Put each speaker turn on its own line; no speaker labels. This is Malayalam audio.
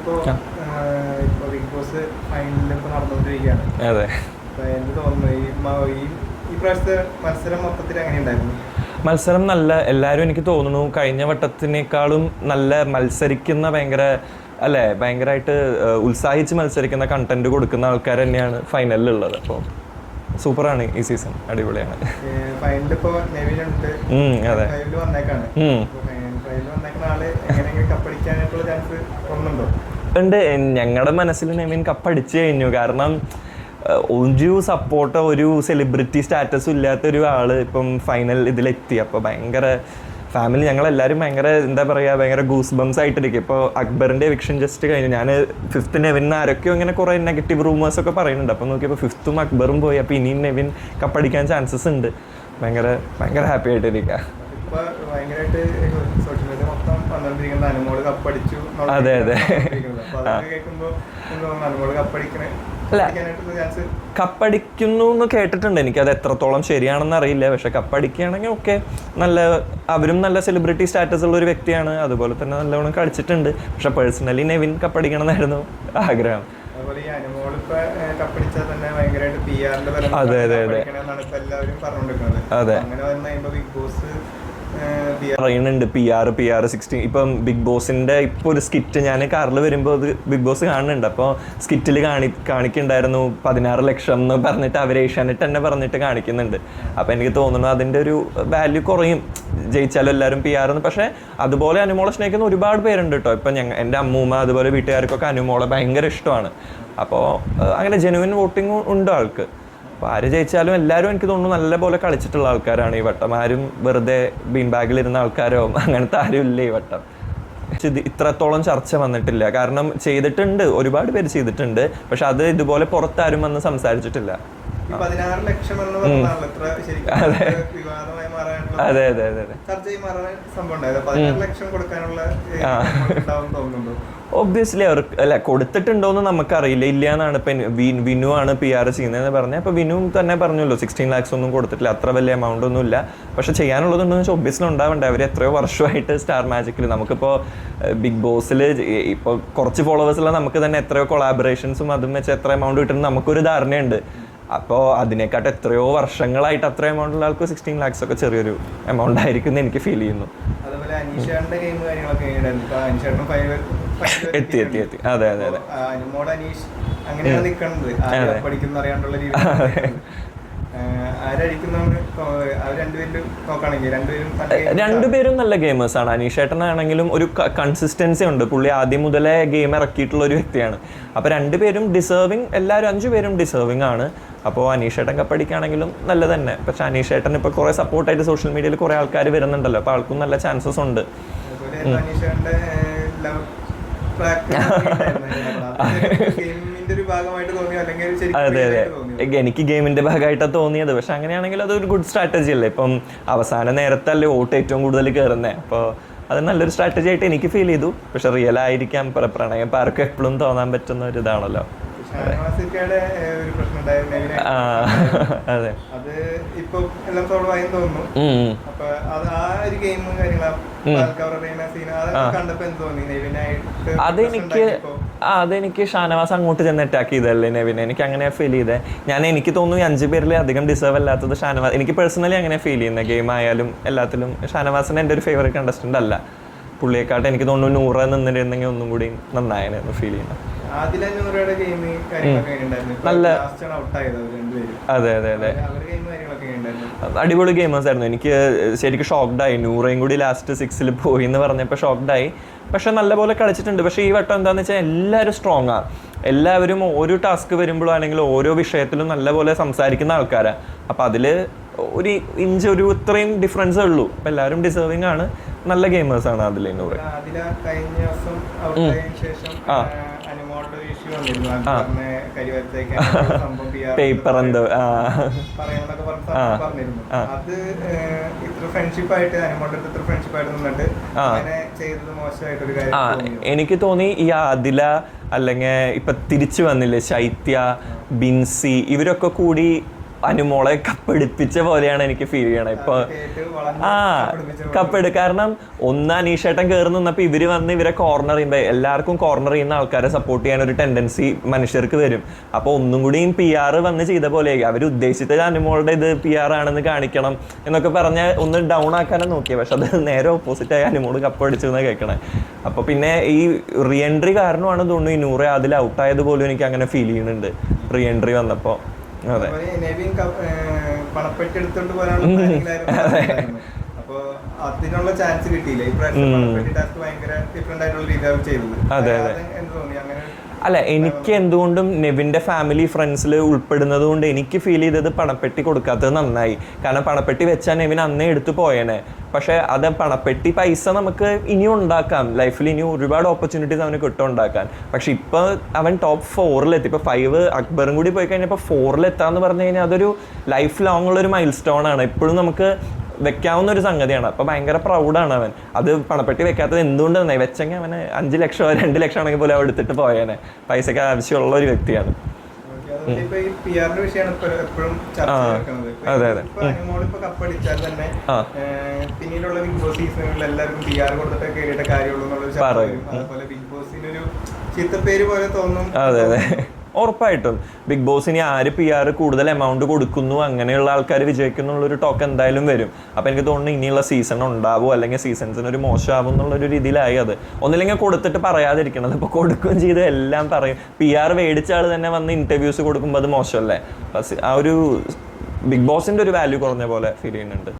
ഇപ്പോ ബിഗ് ബോസ് ഫൈനലിൽ നടന്നുകൊണ്ടിരിക്കുകയാണ്.
അതെ.
എന്ത് തോന്നുന്നു ഈ പ്രാവശ്യത്തെ മത്സരം മൊത്തത്തിൽ എങ്ങനെയുണ്ടായിരുന്നു?
മത്സരം നല്ല, എല്ലാവരും എനിക്ക് തോന്നുന്നു കഴിഞ്ഞ വട്ടത്തിനേക്കാളും നല്ല മത്സരിക്കുന്ന, അല്ലേ, ഭയങ്കരമായിട്ട് ഉത്സാഹിച്ച് മത്സരിക്കുന്ന കണ്ടന്റ് കൊടുക്കുന്ന ആൾക്കാർ തന്നെയാണ് ഫൈനലിലുള്ളത്. അപ്പോൾ സൂപ്പറാണ് ഈ സീസൺ, അടിപൊളിയാണ്.
ഫൈനലിപ്പോ നെവിനുണ്ട്,
അതെ,
ഫൈനലിൽ വന്നേക്കാണ്. ഫൈനലിൽ വന്നേക്കുന്ന ആള് എങ്ങനെയെങ്കിലും കപ്പടിക്കാനായിട്ടുള്ള ചാൻസ് തോന്നുന്നുണ്ടോ?
ഉണ്ട്. ഞങ്ങളുടെ മനസ്സിൽ നെവിൻ കപ്പടിച്ചു കഴിഞ്ഞു. കാരണം ഒരു സപ്പോർട്ടോ ഒരു സെലിബ്രിറ്റി സ്റ്റാറ്റസും ഇല്ലാത്തൊരു ആള് ഇപ്പം ഫൈനൽ ഇതിലെത്തി. അപ്പോൾ ഭയങ്കര ഫാമിലി, ഞങ്ങളെല്ലാവരും ഭയങ്കര എന്താ പറയുക, ഭയങ്കര ഗൂസ് ബംസ് ആയിട്ടിരിക്കും. ഇപ്പോൾ അക്ബറിൻ്റെ എവിക്ഷൻ ജസ്റ്റ് കഴിഞ്ഞു. ഞാൻ 5th നെവിൻ ആരൊക്കെയോ ഇങ്ങനെ കുറേ നെഗറ്റീവ് റൂമേഴ്സൊക്കെ പറയുന്നുണ്ട്. അപ്പോൾ നോക്കിയപ്പോൾ 5th അക്ബറും പോയി. അപ്പോൾ ഇനിയും നെവിൻ കപ്പടിക്കാൻ ചാൻസസ് ഉണ്ട്. ഭയങ്കര ഹാപ്പി ആയിട്ടിരിക്കുക.
ഭയങ്കരമായിട്ട് സോഷ്യൽ മീഡിയ മൊത്തം വന്നുകൊണ്ടിരിക്കുന്നത് അനുമോള് കപ്പടിച്ചു.
അതെ.
അനുമോള് കപ്പടിക്കണേ,
അല്ല, കപ്പടിക്കുന്നു എന്ന് കേട്ടിട്ടുണ്ട്. എനിക്കത് എത്രത്തോളം ശരിയാണെന്ന് അറിയില്ല. പക്ഷെ കപ്പടിക്കുകയാണെങ്കിൽ ഓക്കെ, അവരും നല്ല സെലിബ്രിറ്റി സ്റ്റാറ്റസ് ഉള്ള ഒരു വ്യക്തിയാണ്. അതുപോലെ തന്നെ നല്ലവണ്ണം കളിച്ചിട്ടുണ്ട്. പക്ഷെ പേഴ്സണലി നെവിൻ കപ്പടിക്കണം എന്നായിരുന്നു ആഗ്രഹം. അതെ, പറയുന്നുണ്ട് PR 16. ഇപ്പം ബിഗ് ബോസിന്റെ ഇപ്പോൾ ഒരു സ്കിറ്റ് ഞാൻ കാറിൽ വരുമ്പോൾ അത് ബിഗ് ബോസ് കാണുന്നുണ്ട്. അപ്പോൾ സ്കിറ്റിൽ കാണിക്കുന്നുണ്ടായിരുന്നു 16 ലക്ഷം എന്ന് പറഞ്ഞിട്ട് അവർ ഏഷ്യാനെറ്റ് തന്നെ പറഞ്ഞിട്ട് കാണിക്കുന്നുണ്ട്. അപ്പോൾ എനിക്ക് തോന്നുന്നു അതിൻ്റെ ഒരു വാല്യൂ കുറയും ജയിച്ചാലും എല്ലാവരും PR എന്ന്. പക്ഷേ അതുപോലെ അനുമോളെ സ്നേഹിക്കുന്ന ഒരുപാട് പേരുണ്ട് കേട്ടോ. ഇപ്പം എൻ്റെ അമ്മൂമ്മ അതുപോലെ വീട്ടുകാർക്കൊക്കെ അനുമോളെ ഭയങ്കര ഇഷ്ടമാണ്. അപ്പോൾ അങ്ങനെ ജെനുവിൻ വോട്ടിംഗ് ഉണ്ട് ആൾക്ക്. അപ്പോൾ ആര് ജയിച്ചാലും എല്ലാവരും എനിക്ക് തോന്നുന്നു നല്ലപോലെ കളിച്ചിട്ടുള്ള ആൾക്കാരാണ് ഈ വട്ടം. ആരും വെറുതെ ബീൻ ബാഗിലിരുന്ന ആൾക്കാരോ അങ്ങനത്തെ ആരും ഇല്ല ഈ വട്ടം. ഇത്രത്തോളം ചർച്ച വന്നിട്ടില്ല. കാരണം ചെയ്തിട്ടുണ്ട്, ഒരുപാട് പേര് ചെയ്തിട്ടുണ്ട്. പക്ഷെ അത് ഇതുപോലെ പുറത്താരും വന്ന് സംസാരിച്ചിട്ടില്ല. അതെ. ഒബ്വിയസ്ലി അല്ല, കൊടുത്തിട്ടുണ്ടോന്ന് നമുക്കറിയില്ല. ഇല്ല എന്നാണ് ഇപ്പം വിനു ആണ് PR ചെയ്യുന്നതെന്ന് പറഞ്ഞത്. അപ്പോൾ വിനു തന്നെ പറഞ്ഞല്ലോ 16 lakhs ഒന്നും കൊടുത്തിട്ടില്ല, അത്ര വലിയ എമൗണ്ട് ഒന്നും ഇല്ല. പക്ഷെ ചെയ്യാനുള്ളതുണ്ടെന്ന് വെച്ചാൽ ഒബ്വിയസ്ലി ഉണ്ടാവണ്ടേ. അവർ എത്രയോ വർഷമായിട്ട് സ്റ്റാർ മാജിക്കിൽ, നമുക്കിപ്പോൾ ബിഗ് ബോസിൽ ഇപ്പോൾ കുറച്ച് ഫോളോവേഴ്സുള്ള നമുക്ക് തന്നെ എത്രയോ കൊളാബറേഷൻസും അതും വെച്ച് എത്ര എമൗണ്ട് കിട്ടുന്നത് നമുക്കൊരു ധാരണയുണ്ട്. അപ്പോൾ അതിനെക്കാട്ട് എത്രയോ വർഷങ്ങളായിട്ട് അത്ര എമൗണ്ട് ഉള്ള ആൾക്ക് 16 lakhs ഒക്കെ ചെറിയൊരു എമൗണ്ട് ആയിരിക്കും എന്ന് എനിക്ക് ഫീൽ ചെയ്യുന്നു. എത്തി. അതെ. രണ്ടുപേരും നല്ല ഗെയിമേഴ്സ് ആണ്. അനീഷേട്ടനാണെങ്കിലും ഒരു കൺസിസ്റ്റൻസി ഉണ്ട്. പുള്ളി ആദ്യം മുതലേ ഗെയിം ഇറക്കിയിട്ടുള്ള ഒരു വ്യക്തിയാണ്. അപ്പോൾ രണ്ടുപേരും ഡിസേർവിങ്, എല്ലാവരും 5 പേരും ഡിസേർവിങ് ആണ്. അപ്പോൾ അനീഷേട്ടൻ കപ്പടിക്കുകയാണെങ്കിലും നല്ല തന്നെ. പക്ഷെ അനീഷേട്ടൻ ഇപ്പോൾ കുറേ സപ്പോർട്ടായിട്ട് സോഷ്യൽ മീഡിയയിൽ കുറേ ആൾക്കാർ വരുന്നുണ്ടല്ലോ. അപ്പോൾ ആൾക്കും നല്ല ചാൻസസ് ഉണ്ട്. അതെ. എനിക്ക് ഗെയിമിന്റെ ഭാഗമായിട്ടാണ് തോന്നിയത്. പക്ഷെ അങ്ങനെയാണെങ്കിൽ അതൊരു ഗുഡ് സ്ട്രാറ്റജി അല്ലേ. ഇപ്പം അവസാന നേരത്തല്ലേ വോട്ട് ഏറ്റവും കൂടുതൽ കയറുന്നത്. അപ്പോൾ അത് നല്ലൊരു സ്ട്രാറ്റജി ആയിട്ട് എനിക്ക് ഫീൽ ചെയ്തു. പക്ഷെ റിയൽ ആയിരിക്കാം, പ്രണയം പാർക്കും എപ്പോഴും തോന്നാൻ പറ്റുന്ന ഒരു ഇതാണല്ലോ. അതെ. അതെനിക്ക് ഷാനവാസ് അങ്ങോട്ട് ചെന്ന് അറ്റാക്ക് ചെയ്തല്ലേ നെവിനെ. എനിക്ക് അങ്ങനെ ഫീൽ ചെയ്തേ. എനിക്ക് തോന്നുന്നു 5 പേരിൽ അധികം ഡിസേർവ് അല്ലാത്തത് ഷാനവാസ്. എനിക്ക് പേഴ്സണലി അങ്ങനെ ഫീൽ ചെയ്യുന്നത്. ഗെയിം ആയാലും എല്ലാത്തിലും ഷാനവാസിന് എൻ്റെ ഒരു ഫേവറേറ്റ് കണ്ടസ്റ്റന്റ് അല്ല. പുള്ളിയെക്കാട്ട് എനിക്ക് തോന്നുന്നു 100 നിന്നിരുന്നെങ്കിൽ ഒന്നും കൂടി നന്നായെന്ന് ഫീൽ ചെയ്യുന്നത്. നല്ല, അതെ. അടിപൊളി ഗെയിമേഴ്സ് ആയിരുന്നു. എനിക്ക് ശരിക്കും ഷോക്ക്ഡായി. 100 കൂടി ലാസ്റ്റ് 6ൽ പോയി എന്ന് പറഞ്ഞപ്പോൾ ഷോക്ക്ഡായി. പക്ഷെ നല്ലപോലെ കളിച്ചിട്ടുണ്ട്. പക്ഷേ ഈ വട്ടം എന്താണെന്ന് വെച്ചാൽ എല്ലാവരും സ്ട്രോങ്ങാണ്. എല്ലാവരും ഓരോ ടാസ്ക് വരുമ്പോഴാണെങ്കിലും ഓരോ വിഷയത്തിലും നല്ലപോലെ സംസാരിക്കുന്ന ആൾക്കാരാണ്. അപ്പോൾ അതിൽ ഒരു ഇഞ്ച് ഒരു ഇത്രയും ഡിഫറൻസേ ഉള്ളൂ. അപ്പം എല്ലാവരും ഡിസേർവിങ് ആണ്. നല്ല ഗെയിമേഴ്സ് ആണ് അതിൽ. 100 പേപ്പർ എന്തോ എനിക്ക് തോന്നി ഈ ആദില അല്ലെങ്കിൽ ഇപ്പൊ തിരിച്ചു വന്നില്ലേ ശൈത്യ, ബിൻസി, ഇവരൊക്കെ കൂടി അനുമോളെ കപ്പെടുപ്പിച്ച പോലെയാണ് എനിക്ക് ഫീൽ ചെയ്യണത് ഇപ്പൊ. കപ്പെടു കാരണം അനീഷേട്ടൻ കയറി നിന്നപ്പോൾ ഇവര് വന്ന് ഇവരെ കോർണർ ചെയ്യുമ്പോൾ എല്ലാവർക്കും കോർണർ ചെയ്യുന്ന ആൾക്കാരെ സപ്പോർട്ട് ചെയ്യാൻ ഒരു ടെൻഡൻസി മനുഷ്യർക്ക് വരും. അപ്പോൾ ഒന്നും കൂടിയും PR വന്ന് ചെയ്ത പോലെ അവർ ഉദ്ദേശിച്ച അനുമോളുടെ ഇത് PR ആണെന്ന് കാണിക്കണം എന്നൊക്കെ പറഞ്ഞ് ഒന്ന് ഡൗൺ ആക്കാനും നോക്കിയത്. പക്ഷെ അത് നേരെ ഓപ്പോസിറ്റ് ആയി അനുമോള് കപ്പടിച്ചു എന്ന് കേൾക്കണേ. അപ്പൊ പിന്നെ ഈ റീ എൻട്രി കാരണമാണ് തോന്നുന്നു ഈ നൂറെ അതിൽ ഔട്ടായത് പോലും എനിക്ക് അങ്ങനെ ഫീൽ ചെയ്യുന്നുണ്ട് റീ എൻട്രി വന്നപ്പോ. അതെ,
പണപ്പെട്ടി എടുത്തോണ്ട് പോകാനുള്ള അപ്പൊ അതിനുള്ള ചാൻസ് കിട്ടിയില്ല. ഇപ്രാവശ്യം ടാസ്ക് ഭയങ്കര ഡിഫറെന്റ് ആയിട്ടുള്ള രീതിയാണ് ചെയ്തത്.
അതെ
എന്ത് തോന്നി അങ്ങനെ?
അല്ല, എനിക്ക് എന്തുകൊണ്ടും നെവിൻ്റെ ഫാമിലി ഫ്രണ്ട്സിൽ ഉൾപ്പെടുന്നത് കൊണ്ട് എനിക്ക് ഫീൽ ചെയ്തത് പണപ്പെട്ടി കൊടുക്കാത്തത് നന്നായി. കാരണം പണപ്പെട്ടി വെച്ചാൽ നെവിൻ അന്നേ എടുത്തു പോയേനെ. പക്ഷേ അത് പണപ്പെട്ടി പൈസ നമുക്ക് ഇനിയും ഉണ്ടാക്കാം, ലൈഫിൽ ഇനിയും ഒരുപാട് ഓപ്പർച്യൂണിറ്റീസ് അവന് കിട്ടുണ്ടാക്കാൻ. പക്ഷെ ഇപ്പോൾ അവൻ ടോപ്പ് 4 ഇപ്പോൾ 5 അക്ബറും കൂടി പോയി കഴിഞ്ഞപ്പോൾ 4 എത്താന്ന് പറഞ്ഞു കഴിഞ്ഞാൽ അതൊരു ലൈഫ് ലോങ് ഉള്ളൊരു മൈൽ സ്റ്റോൺ ആണ്. എപ്പോഴും നമുക്ക് വെക്കാവുന്ന ഒരു സംഗതിയാണ്. അപ്പോൾ ഭയങ്കര പ്രൗഡാണ് അവൻ. അത് പണപ്പെട്ടി വെക്കാത്തത് എന്തുകൊണ്ട് തന്നെ വെച്ചെങ്കിൽ അവന് 5 ലക്ഷമോ 2 ലക്ഷം ആണെങ്കിൽ പോലും അവൻ എടുത്തിട്ട് പോയേനെ. പൈസക്ക് ആവശ്യമുള്ള ഒരു വ്യക്തിയാണ്. അതെ അതെ.
പിന്നീടുള്ള ബിഗ് ബോസ് സീസണുകളിൽ എല്ലാവർക്കും PR കൊടുത്തിട്ട് കേറിയിട്ട് കാര്യമുള്ളൂ എന്നുള്ളൊരു അതുപോലെ ബിഗ് ബോസിന് ഒരു ചീത്തപ്പേര് പോലെ തോന്നും.
അതെ അതെ, ഉറപ്പായിട്ടും ബിഗ് ബോസിന് ആര് PR കൂടുതൽ എമൗണ്ട് കൊടുക്കുന്നു അങ്ങനെയുള്ള ആൾക്കാർ വിജയിക്കുന്നുള്ളൊരു ടോക്ക് എന്തായാലും വരും. അപ്പോൾ എനിക്ക് തോന്നുന്നു ഇനിയുള്ള സീസൺ ഉണ്ടാവും, അല്ലെങ്കിൽ സീസൺസിന് ഒരു മോശമാവും എന്നുള്ളൊരു രീതിയിലായി. അത് ഒന്നില്ലെങ്കിൽ കൊടുത്തിട്ട് പറയാതിരിക്കണത്. ഇപ്പോൾ കൊടുക്കുകയും ചെയ്ത് എല്ലാം പറയും. PR മേടിച്ച ആൾ തന്നെ വന്ന് ഇൻ്റർവ്യൂസ് കൊടുക്കുമ്പോൾ അത് മോശമല്ലേ? ആ ഒരു ബിഗ് ബോസിൻ്റെ ഒരു വാല്യൂ കുറഞ്ഞ പോലെ ഫീൽ ചെയ്യുന്നുണ്ട്.